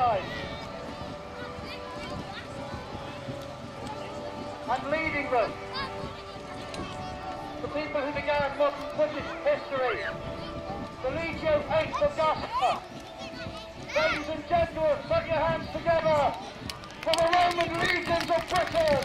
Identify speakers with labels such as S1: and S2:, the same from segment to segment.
S1: side. And leading them, the people who began modern British history, the Legio 8 Augusta. Ladies and gentlemen, put your hands together for the Roman legions of Britain.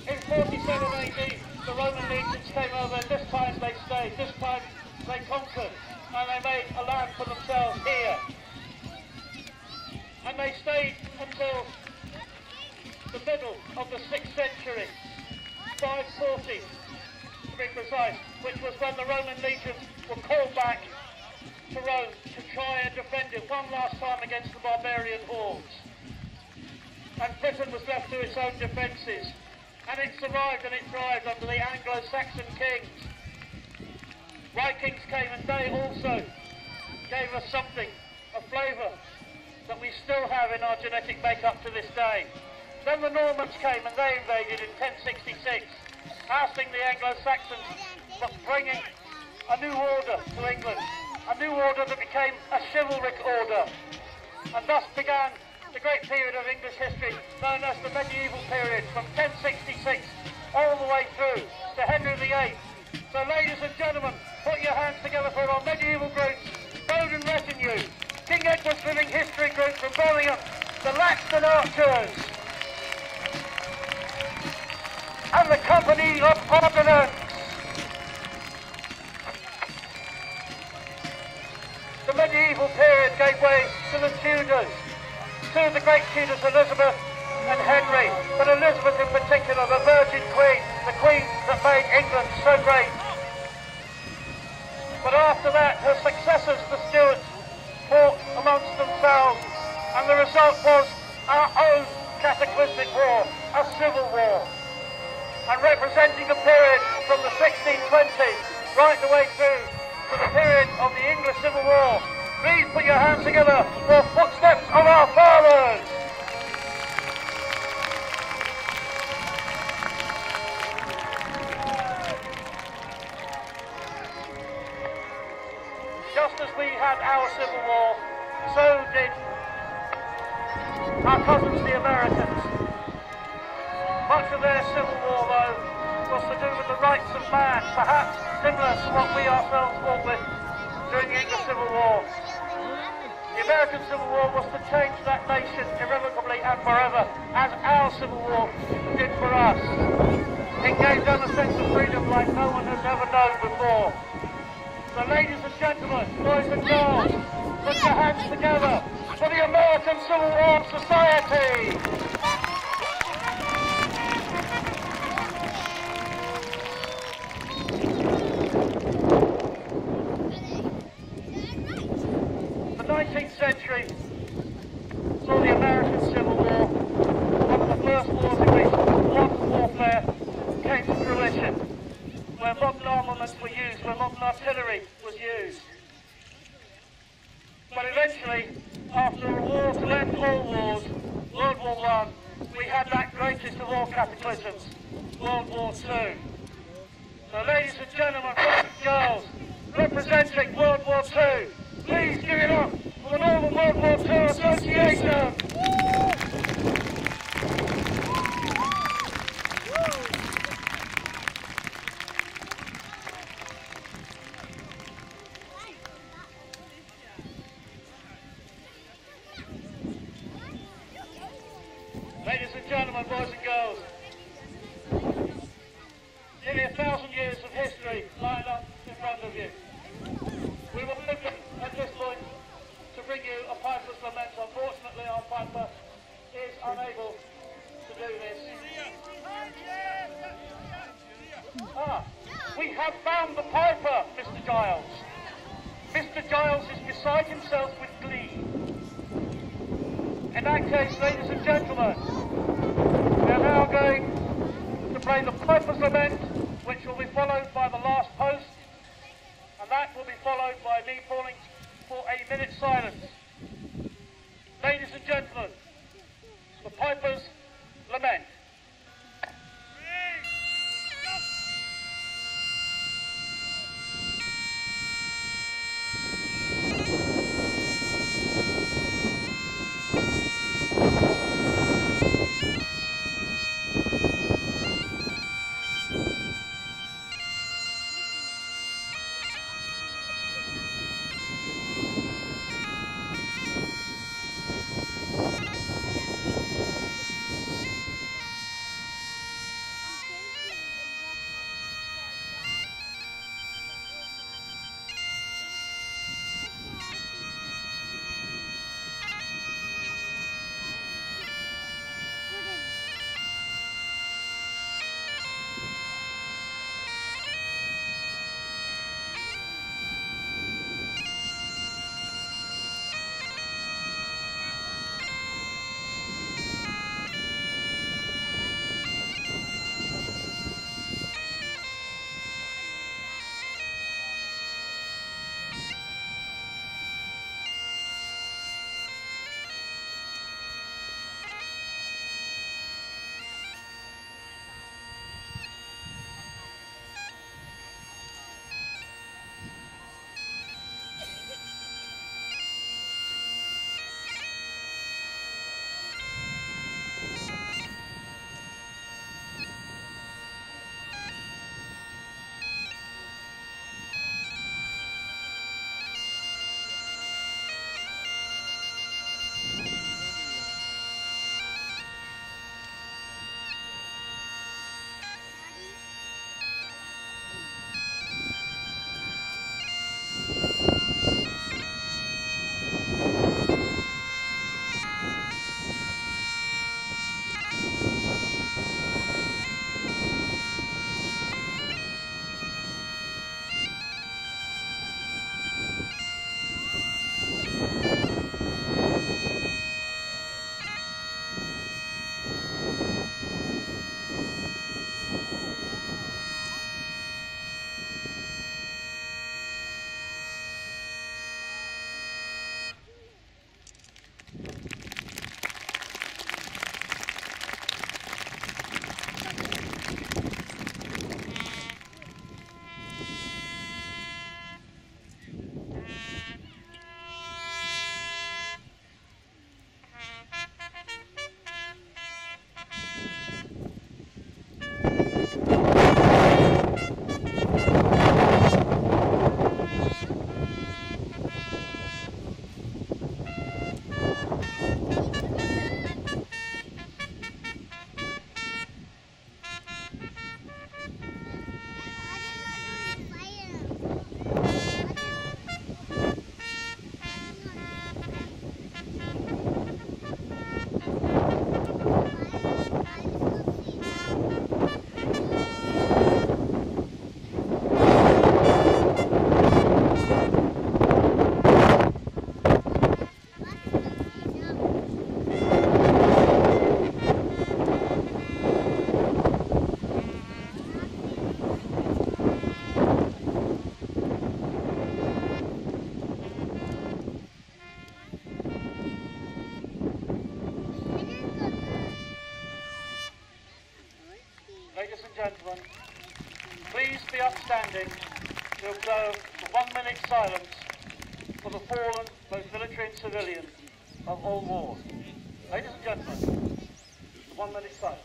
S1: In 47 AD, the Roman legions came over, and this time they stayed, this time they conquered, and they made a land for themselves here. And they stayed until the middle of the 6th century, 540 to be precise, which was when the Roman legions were called back to Rome to try and defend it one last time against the barbarian hordes. And Britain was left to its own defences. And it survived and it thrived under the Anglo-Saxon kings. Vikings came and they also gave us something, a flavour that we still have in our genetic makeup to this day. Then the Normans came and they invaded in 1066, ousting the Anglo-Saxons but bringing a new order to England, a new order that became a chivalric order, and thus began the great period of English history known as the medieval period, from 1066 all the way through to Henry VIII. So ladies and gentlemen, put your hands together for our medieval groups, Bowden Retinue, King Edward's Living History Group from Birmingham, the Laxton Archers, and the Company of Ordnance. The medieval period gave way to the Tudors, two of the great Tudors, Elizabeth and Henry, but Elizabeth in particular, the Virgin Queen, the Queen that made England so great. But after that, her successors, the Stuarts, fought amongst themselves, and the result was our own cataclysmic war, a civil war. And representing the period from the 1620s right the way through to the period of the English Civil War, please put your hands together for Footsteps of Our Fathers. Just as we had our Civil War, so did our cousins the Americans. Much of their Civil War, though, was to do with the rights of man, perhaps similar to what we ourselves fought with during the English Civil War. The American Civil War was to change that nation irrevocably and forever, as our Civil War did for us. It gave them a sense of freedom like no one has ever known before. So ladies and gentlemen, boys and girls, put your hands together for the American Civil War Society. The 19th century saw the American Civil War, one of the first wars in which modern warfare came to fruition, where modern armaments were used, where modern artillery was used. But eventually, after a war to end all wars, World War I, we had that greatest of all cataclysms, World War II. So ladies and gentlemen, boys and girls, representing World War II, please give it up for the Northern World War II Association. Ladies and gentlemen, boys and girls, nearly 1,000 years of history lined up in front of you. We were hoping at this point to bring you a Piper's Lament. Unfortunately, our Piper is unable to do this. We have found the Piper, Mr. Giles. Mr. Giles is beside himself with glee. In that case, ladies and gentlemen, we are now going to play the Piper's Lament, which will be followed by the last post, and that will be followed by me calling for a minute's silence. Ladies and gentlemen, the Piper's Lament. standing to observe the 1 minute silence for the fallen, both military and civilian, of all wars. Ladies and gentlemen, the 1 minute silence.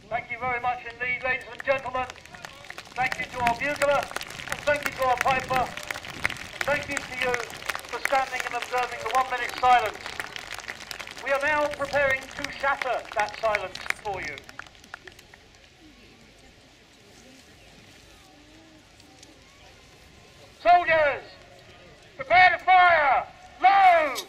S1: Thank you very much indeed, ladies and gentlemen. Thank you to our bugler, and thank you to our piper, and thank you to you for standing and observing the 1 minute silence. We are now preparing to shatter that silence for you. Soldiers, prepare to fire! Load!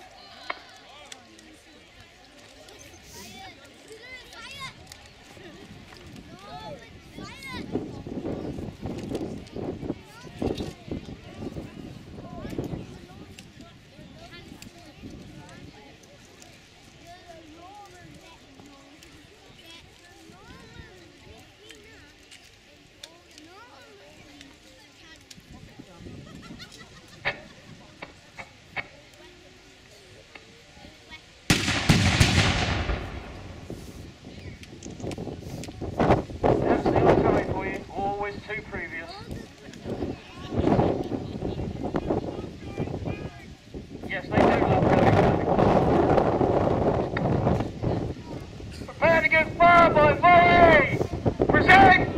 S1: Two previous. Yes, they do love going. Prepare to give fire by volley! Present!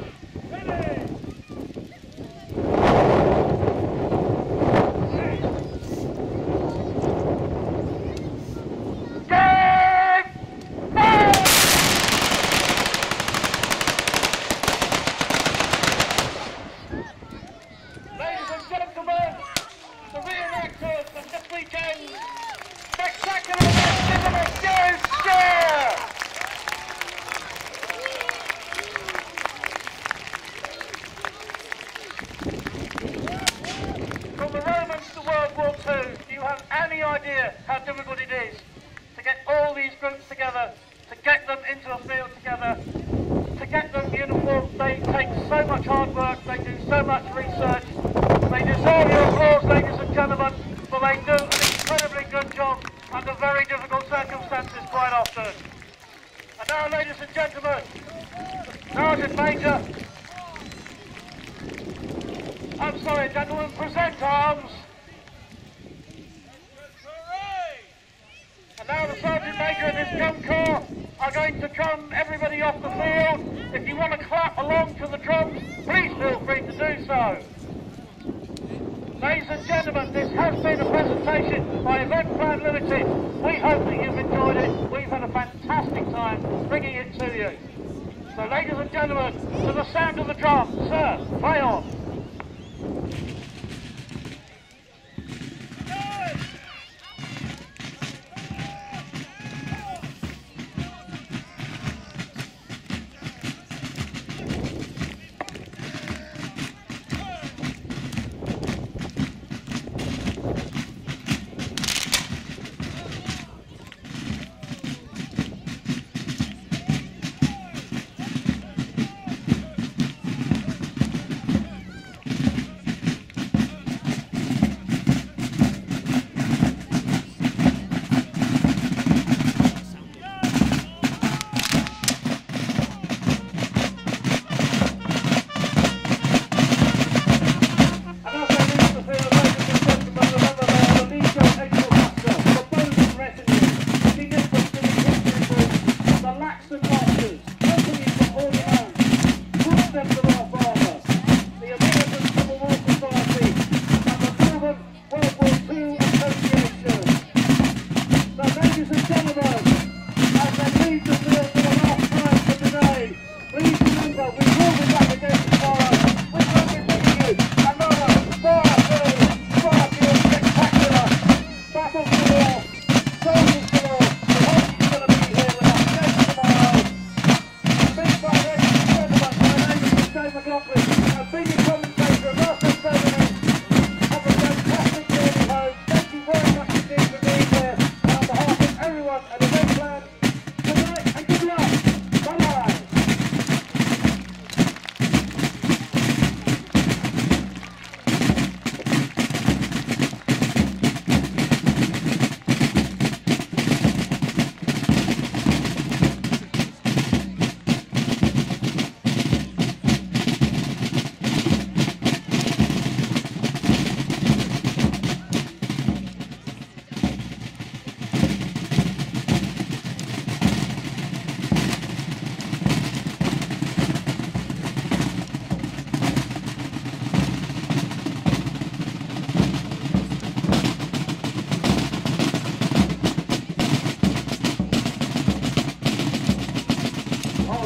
S1: From the Romans to World War II, do you have any idea how difficult it is to get all these groups together, to get them into a field together, to get them uniformed? They take so much hard work, they do so much research. They deserve your applause, ladies and gentlemen, for they do an incredibly good job under very difficult circumstances quite often. And now, ladies and gentlemen, Sergeant Major, I'm sorry, gentlemen, present arms. And now the Sergeant Major and his drum corps are going to drum everybody off the field. If you want to clap along to the drums, please feel free to do so. Ladies and gentlemen, this has been a presentation by Event Plan Limited. We hope that you've enjoyed it. We've had a fantastic time bringing it to you. So ladies and gentlemen, to the sound of the drum, sir, play on. everyone, and event plan. Good night and good luck. Bye-bye.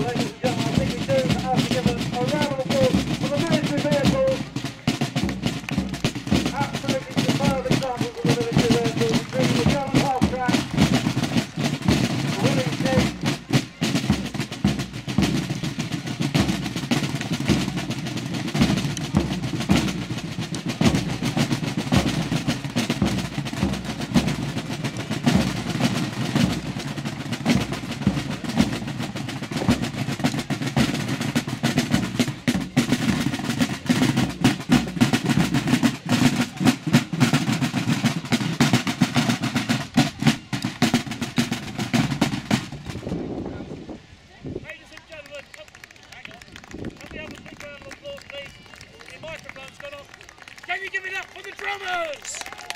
S1: Ladies and gentlemen, I think we do have to give a round of applause for the military vehicles. Absolutely superb examples of the military vehicles, including the German half track, the Willing Stick.
S2: Can you give it up for the drummers?